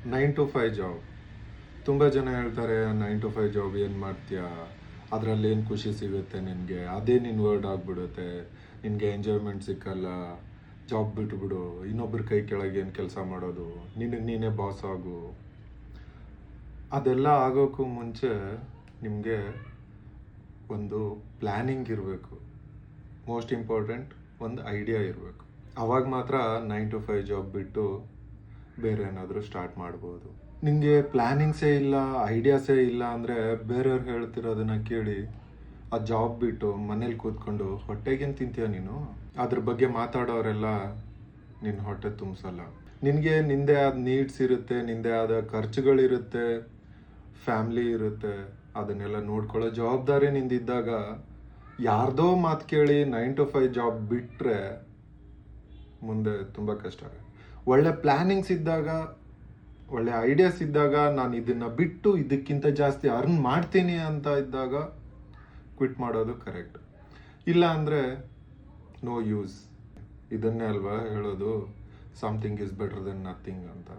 9 to 5 job. ತುಂಬ ಜನ ಹೇಳ್ತಾರೆ 9 to 5 ಜಾಬ್ ಏನು ಮಾಡ್ತೀಯಾ, ಅದರಲ್ಲಿ ಏನು ಖುಷಿ ಸಿಗುತ್ತೆ ನಿನಗೆ, ಅದೇ ನಿನ್ನ ವರ್ಡ್ ಆಗಿಬಿಡುತ್ತೆ, ನಿನಗೆ ಎಂಜಾಯ್ಮೆಂಟ್ ಸಿಕ್ಕಲ್ಲ, ಜಾಬ್ ಬಿಟ್ಬಿಡು, ಇನ್ನೊಬ್ರ ಕೈ ಕೆಳಗೆ ಏನು ಕೆಲಸ ಮಾಡೋದು, ನಿನಗೆ ನೀನೇ ಬಾಸ್ ಆಗು. ಅದೆಲ್ಲ ಆಗೋಕ್ಕೂ ಮುಂಚೆ ನಿಮಗೆ ಒಂದು ಪ್ಲ್ಯಾನಿಂಗ್ ಇರಬೇಕು. ಮೋಸ್ಟ್ ಇಂಪಾರ್ಟೆಂಟ್ ಒಂದು ಐಡಿಯಾ ಇರಬೇಕು. ಅವಾಗ ಮಾತ್ರ 9 to 5 ಜಾಬ್ ಬಿಟ್ಟು ಬೇರೆ ಏನಾದರೂ ಸ್ಟಾರ್ಟ್ ಮಾಡ್ಬೋದು. ನಿಮಗೆ ಪ್ಲ್ಯಾನಿಂಗ್ಸೇ ಇಲ್ಲ, ಐಡಿಯಾಸೇ ಇಲ್ಲ ಅಂದರೆ ಬೇರೆಯವ್ರು ಹೇಳ್ತಿರೋದನ್ನ ಕೇಳಿ ಆ ಜಾಬ್ ಬಿಟ್ಟು ಮನೇಲಿ ಕೂತ್ಕೊಂಡು ಹೊಟ್ಟೆಗೇನು ತಿಂತೀಯ ನೀನು? ಅದ್ರ ಬಗ್ಗೆ ಮಾತಾಡೋರೆಲ್ಲ ನಿನ್ನ ಹೊಟ್ಟೆ ತುಂಬಿಸಲ್ಲ. ನಿನಗೆ ನಿಂದೇ ಆದ ನೀಡ್ಸ್ ಇರುತ್ತೆ, ನಿಂದೇ ಆದ ಖರ್ಚುಗಳಿರುತ್ತೆ, ಫ್ಯಾಮ್ಲಿ ಇರುತ್ತೆ. ಅದನ್ನೆಲ್ಲ ನೋಡ್ಕೊಳ್ಳೋ ಜವಾಬ್ದಾರಿ ನಿಂದಿದ್ದಾಗ ಯಾರ್ದೋ ಮಾತು ಕೇಳಿ 9 to 5 ಜಾಬ್ ಬಿಟ್ಟರೆ ಮುಂದೆ ತುಂಬ ಕಷ್ಟ ಆಗುತ್ತೆ. ಒಳ್ಳೆ ಪ್ಲ್ಯಾನಿಂಗ್ಸ್ ಇದ್ದಾಗ, ಒಳ್ಳೆ ಐಡಿಯಾಸ್ ಇದ್ದಾಗ, ನಾನು ಇದನ್ನು ಬಿಟ್ಟು ಇದಕ್ಕಿಂತ ಜಾಸ್ತಿ ಅರ್ನ್ ಮಾಡ್ತೀನಿ ಅಂತ ಇದ್ದಾಗ ಕ್ವಿಟ್ ಮಾಡೋದು ಕರೆಕ್ಟ್. ಇಲ್ಲ ಅಂದರೆ ನೋ ಯೂಸ್. ಇದನ್ನೇ ಅಲ್ವಾ ಹೇಳೋದು, something is better than nothing ಅಂತ.